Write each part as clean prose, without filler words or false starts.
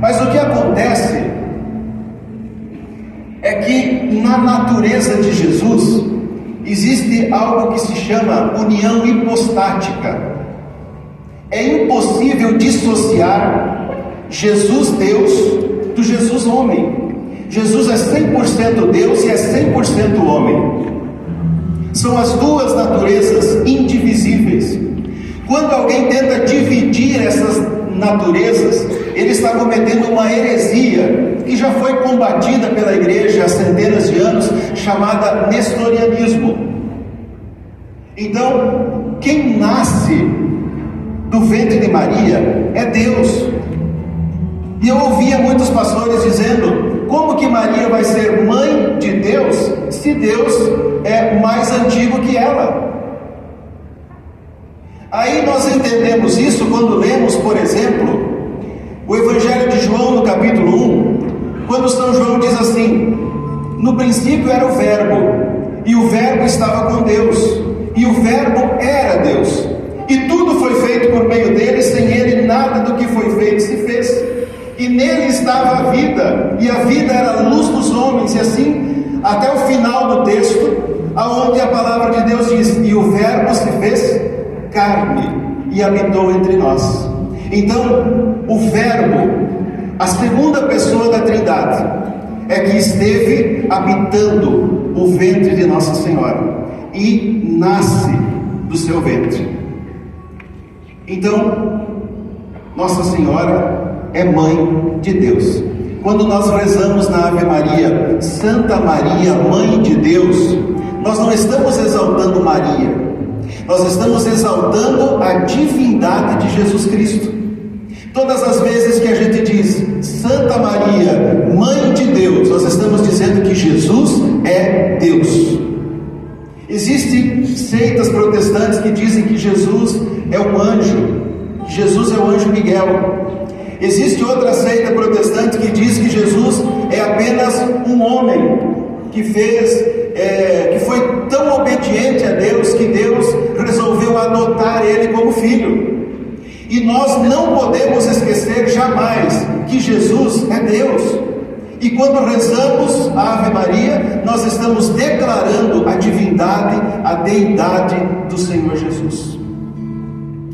Mas o que acontece é que na natureza de Jesus existe algo que se chama união hipostática. É impossível dissociar Jesus Deus do Jesus homem. Jesus é 100% Deus e é 100% homem. São as duas naturezas indivisíveis. Quando alguém tenta dividir essas naturezas, ele está cometendo uma heresia que já foi combatida pela igreja há centenas de anos, chamada nestorianismo. Então, quem nasce do ventre de Maria é Deus. E eu ouvia muitos pastores dizendo: como que Maria vai ser mãe de Deus se Deus é mais antigo que ela? Aí nós entendemos isso quando lemos, por exemplo, o Evangelho de João no capítulo 1, quando São João diz assim: no princípio era o Verbo, e o Verbo estava com Deus, e o Verbo era Deus, e tudo foi feito por meio dele, sem ele nada do que foi feito se fez, e nele estava a vida, e a vida era a luz dos homens, e assim até o final do texto, aonde a palavra de Deus diz: e o Verbo se fez carne e habitou entre nós. Então, o Verbo, a segunda pessoa da Trindade, é que esteve habitando o ventre de Nossa Senhora e nasce do seu ventre. Então, Nossa Senhora é mãe de Deus. Quando nós rezamos na Ave Maria, Santa Maria, Mãe de Deus, nós não estamos exaltando Maria, nós estamos exaltando a divindade de Jesus Cristo. Todas as vezes que a gente diz Santa Maria, Mãe de Deus, nós estamos dizendo que Jesus é Deus. Existem seitas protestantes que dizem que Jesus é um anjo, que Jesus é o anjo Miguel. Existe outra seita protestante que diz que Jesus é apenas um homem que foi tão obediente a Deus que Deus resolveu adotar ele como filho. E nós não podemos esquecer jamais que Jesus é Deus. E quando rezamos a Ave Maria, nós estamos declarando a divindade, a deidade do Senhor Jesus.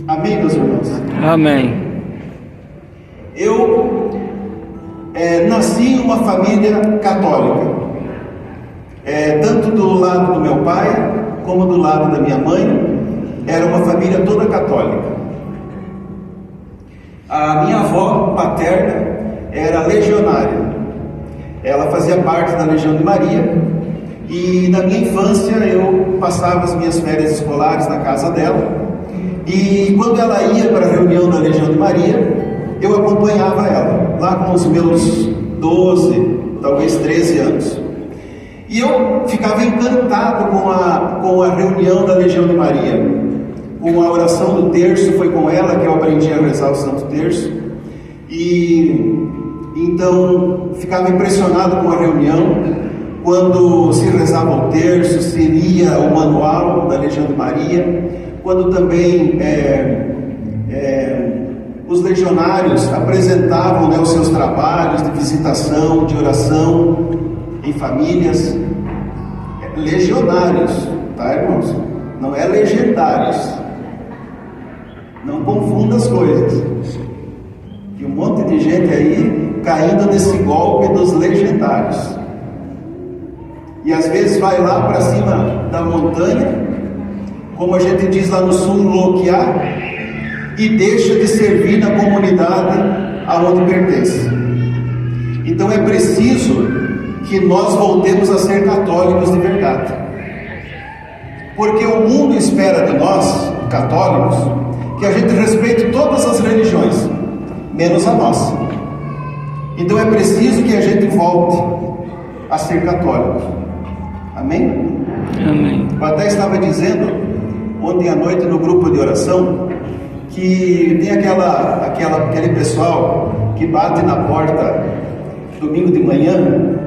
Amém, meus irmãos? Amém. Eu nasci em uma família católica, tanto do lado do meu pai, como do lado da minha mãe, era uma família toda católica. A minha avó paterna era legionária, ela fazia parte da Legião de Maria, e na minha infância eu passava as minhas férias escolares na casa dela, e quando ela ia para a reunião da Legião de Maria, eu acompanhava ela, lá com os meus 12, talvez 13 anos. E eu ficava encantado com a reunião da Legião de Maria, com a oração do terço. Foi com ela que eu aprendi a rezar o Santo Terço. E então ficava impressionado com a reunião, quando se rezava o terço, se lia o manual da Legião de Maria, quando também os legionários apresentavam, os seus trabalhos de visitação, de oração em famílias. Legionários, tá, irmãos? Não é legendários. Não confunda as coisas. Tem um monte de gente aí caindo nesse golpe dos legendários. E às vezes vai lá para cima da montanha, como a gente diz lá no sul, loquear, e deixa de servir na comunidade aonde pertence. Então é preciso que nós voltemos a ser católicos de verdade, porque o mundo espera de nós, católicos, que a gente respeite todas as religiões, menos a nossa. Então é preciso que a gente volte a ser católicos. Amém? Amém. Eu até estava dizendo ontem à noite no grupo de oração que tem aquele pessoal que bate na porta domingo de manhã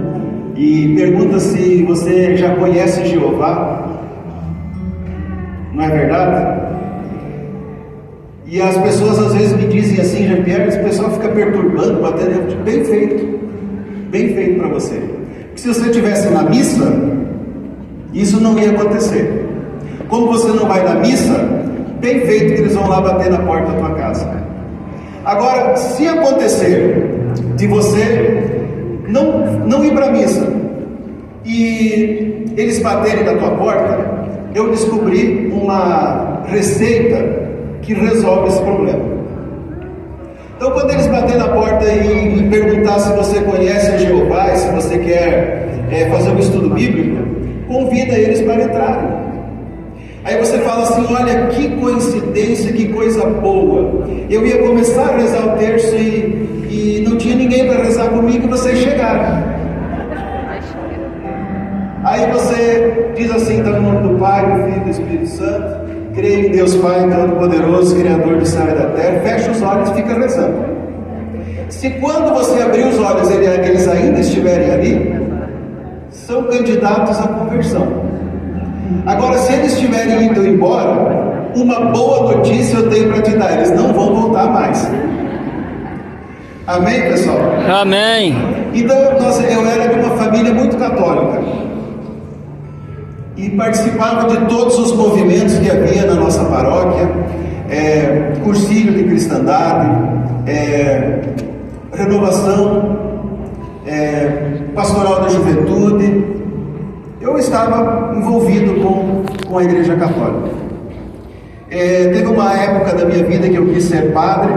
e pergunta se você já conhece Jeová. Não é verdade? E as pessoas às vezes me dizem assim, Jean-Pierre, esse pessoal fica perturbando, batendo. Eu digo, bem feito para você. Porque se você estivesse na missa, isso não ia acontecer. Como você não vai na missa, bem feito que eles vão lá bater na porta da tua casa. Agora, se acontecer de você não ir para a missa e eles baterem na tua porta, eu descobri uma receita que resolve esse problema. Então, quando eles baterem na porta e perguntar se você conhece a Jeová, se você quer fazer um estudo bíblico, convida eles para entrarem. Aí você fala assim, olha que coincidência, que coisa boa, eu ia começar a rezar o terço e não tinha ninguém para rezar comigo e vocês chegaram. Aí você diz assim, então, no nome do Pai, do Filho e do Espírito Santo, creio em Deus Pai Todo-Poderoso, Criador do céu e da terra, fecha os olhos e fica rezando. Se quando você abrir os olhos eles ainda estiverem ali, são candidatos à conversão. Agora, se eles estiverem indo embora, uma boa notícia eu tenho para te dar, eles não vão voltar mais. Amém, pessoal? Amém. Então, eu era de uma família muito católica e participava de todos os movimentos que havia na nossa paróquia, cursilho de cristandade, renovação, pastoral da juventude. Eu estava envolvido com a Igreja Católica. Teve uma época da minha vida que eu quis ser padre,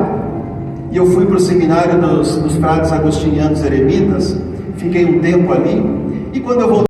e eu fui para o seminário dos frades agostinianos eremitas, fiquei um tempo ali, e quando eu voltei